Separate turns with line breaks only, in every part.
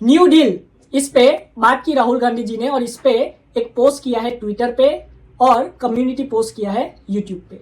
New deal, इस पे बात की राहुल गांधी जी ने और इस पे एक पोस्ट किया है ट्विटर पे और कम्युनिटी पोस्ट किया है यूट्यूब पे।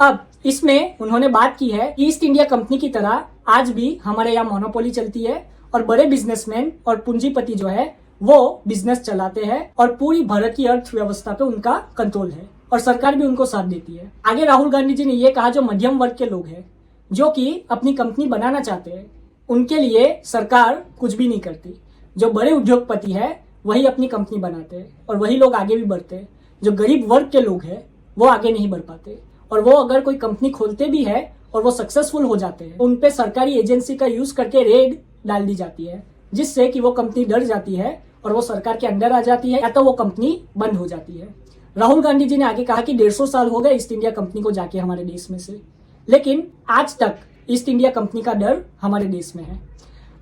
अब इसमें उन्होंने बात की है ईस्ट इंडिया कंपनी की तरह आज भी हमारे यहाँ मोनोपोली चलती है और बड़े बिजनेसमैन और पूंजीपति जो है वो बिजनेस चलाते हैं और पूरी भारत की अर्थव्यवस्था पे उनका कंट्रोल है और सरकार भी उनको साथ देती है। आगे राहुल गांधी जी ने ये कहा जो मध्यम वर्ग के लोग हैं जो कि अपनी कंपनी बनाना चाहते हैं उनके लिए सरकार कुछ भी नहीं करती। जो बड़े उद्योगपति है वही अपनी कंपनी बनाते हैं और वही लोग आगे भी बढ़ते हैं। जो गरीब वर्ग के लोग हैं वो आगे नहीं बढ़ पाते और वो अगर कोई कंपनी खोलते भी है और वो सक्सेसफुल हो जाते हैं उन पे सरकारी एजेंसी का यूज करके रेड डाल दी जाती है जिससे कि वो कंपनी डर जाती है और वो सरकार के अंदर आ जाती है या तो वो कंपनी बंद हो जाती है। राहुल गांधी जी ने आगे कहा कि 150 साल हो गए ईस्ट इंडिया कंपनी को जाके हमारे देश में से, लेकिन आज तक ईस्ट इंडिया कंपनी का डर हमारे देश में है।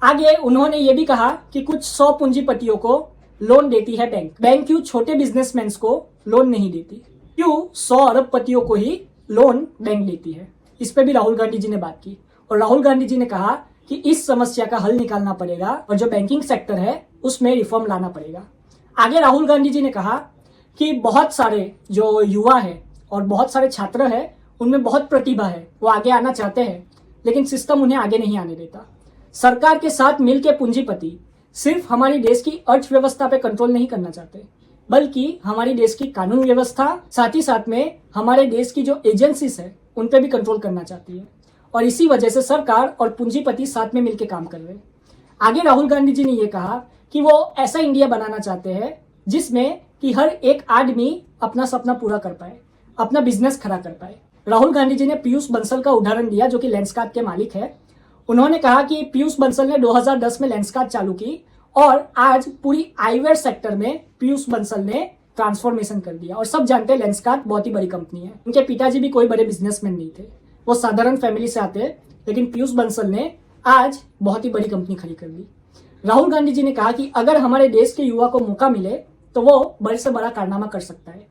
आगे उन्होंने ये भी कहा कि कुछ 100 पूंजीपतियों को लोन देती है बैंक क्यों छोटे बिजनेसमैन को लोन नहीं देती, क्यों 100 अरबपतियों को ही लोन बैंक देती है। इस पे भी राहुल गांधी जी ने बात की और राहुल गांधी जी ने कहा कि इस समस्या का हल निकालना पड़ेगा और जो बैंकिंग सेक्टर है उसमें रिफॉर्म लाना पड़ेगा। आगे राहुल गांधी जी ने कहा कि बहुत सारे जो युवा है और बहुत सारे छात्र है उनमें बहुत प्रतिभा है, वो आगे आना चाहते हैं लेकिन सिस्टम उन्हें आगे नहीं आने देता। सरकार के साथ मिलकर पूंजीपति सिर्फ हमारी देश की अर्थव्यवस्था पे कंट्रोल नहीं करना चाहते बल्कि हमारी देश की कानून व्यवस्था साथ ही साथ में हमारे देश की जो एजेंसीज है उन पे भी कंट्रोल करना चाहती है और इसी वजह से सरकार और पूंजीपति साथ में मिलकर काम कर रहे हैं। आगे राहुल गांधी जी ने यह कहा कि वो ऐसा इंडिया बनाना चाहते हैं जिसमें कि हर एक आदमी अपना सपना पूरा कर पाए, अपना बिजनेस खड़ा कर पाए। राहुल गांधी जी ने पीयूष बंसल का उदाहरण दिया जो कि लेंसकार्ट के मालिक है। उन्होंने कहा कि पीयूष बंसल ने 2010 में लेंसकार्ट चालू की और आज पूरी आईवेयर सेक्टर में पीयूष बंसल ने ट्रांसफॉर्मेशन कर दिया और सब जानते हैं लेंसकार्ट बहुत ही बड़ी कंपनी है। उनके पिताजी भी कोई बड़े बिजनेसमैन नहीं थे, वो साधारण फैमिली से आते हैं, लेकिन पीयूष बंसल ने आज बहुत ही बड़ी कंपनी खड़ी कर दी। राहुल गांधी जी ने कहा कि अगर हमारे देश के युवा को मौका मिले तो वो बड़े से बड़ा कारनामा कर सकता है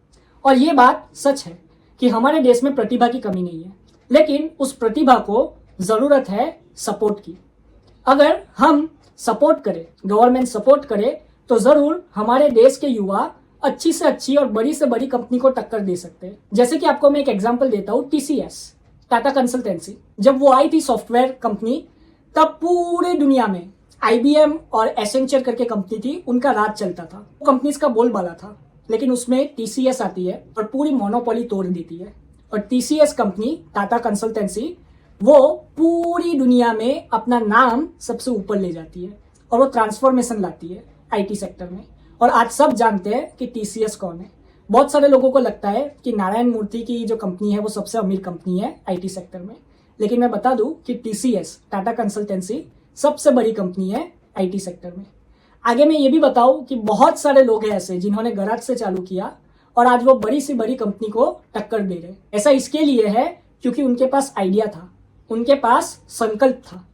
और ये बात सच है कि हमारे देश में प्रतिभा की कमी नहीं है, लेकिन उस प्रतिभा को जरूरत है सपोर्ट की। अगर हम सपोर्ट करें, गवर्नमेंट सपोर्ट करे तो जरूर हमारे देश के युवा अच्छी से अच्छी और बड़ी से बड़ी कंपनी को टक्कर दे सकते हैं। जैसे कि आपको मैं एक एग्जांपल देता हूँ, टीसीएस, टाटा कंसल्टेंसी, जब वो आई थी सॉफ्टवेयर कंपनी तब पूरे दुनिया में आईबीएम और एसेंचर करके कंपनी थी, उनका राज चलता था, वो कंपनीज का बोलबाला था। लेकिन उसमें टीसीएस आती है और पूरी मोनोपोली तोड़ देती है और टीसीएस कंपनी, टाटा कंसल्टेंसी, वो पूरी दुनिया में अपना नाम सबसे ऊपर ले जाती है और वो ट्रांसफॉर्मेशन लाती है आईटी सेक्टर में। और आज सब जानते हैं कि टीसीएस कौन है। बहुत सारे लोगों को लगता है कि नारायण मूर्ति की जो कंपनी है वो सबसे अमीर कंपनी है आईटी सेक्टर में, लेकिन मैं बता दूं कि टीसीएस, टाटा कंसल्टेंसी, सबसे बड़ी कंपनी है आईटी सेक्टर में। आगे मैं ये भी बताऊं कि बहुत सारे लोग हैं ऐसे जिन्होंने गराज से चालू किया और आज वो बड़ी से बड़ी कंपनी को टक्कर दे रहे। ऐसा इसके लिए है क्योंकि उनके पास आइडिया था, उनके पास संकल्प था।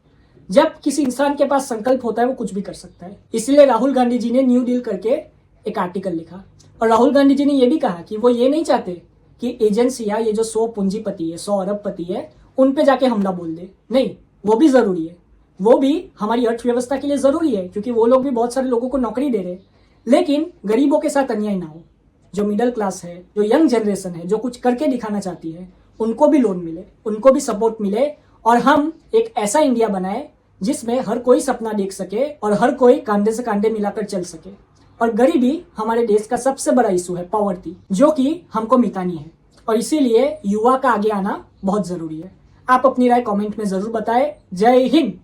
जब किसी इंसान के पास संकल्प होता है वो कुछ भी कर सकता है। इसलिए राहुल गांधी जी ने न्यू डील करके एक आर्टिकल लिखा और राहुल गांधी जी ने यह भी कहा कि वो ये नहीं चाहते कि एजेंसियां, ये जो 100 पूंजीपति है, 100 अरबपति है, उन पे जाके हमला बोल दे। नहीं, वो भी जरूरी है, वो भी हमारी अर्थव्यवस्था के लिए जरूरी है क्योंकि वो लोग भी बहुत सारे लोगों को नौकरी दे रहे हैं, लेकिन गरीबों के साथ अन्याय ना हो। जो मिडिल क्लास है, जो यंग जनरेशन है, जो कुछ करके दिखाना चाहती है, उनको भी लोन मिले, उनको भी सपोर्ट मिले और हम एक ऐसा इंडिया बनाए जिसमें हर कोई सपना देख सके और हर कोई कांधे से कांधे मिलाकर चल सके। और गरीबी हमारे देश का सबसे बड़ा इशू है, पॉवर्टी, जो कि हमको मिटानी है और इसीलिए युवा का आगे आना बहुत जरूरी है। आप अपनी राय कमेंट में जरूर बताएं। जय हिंद।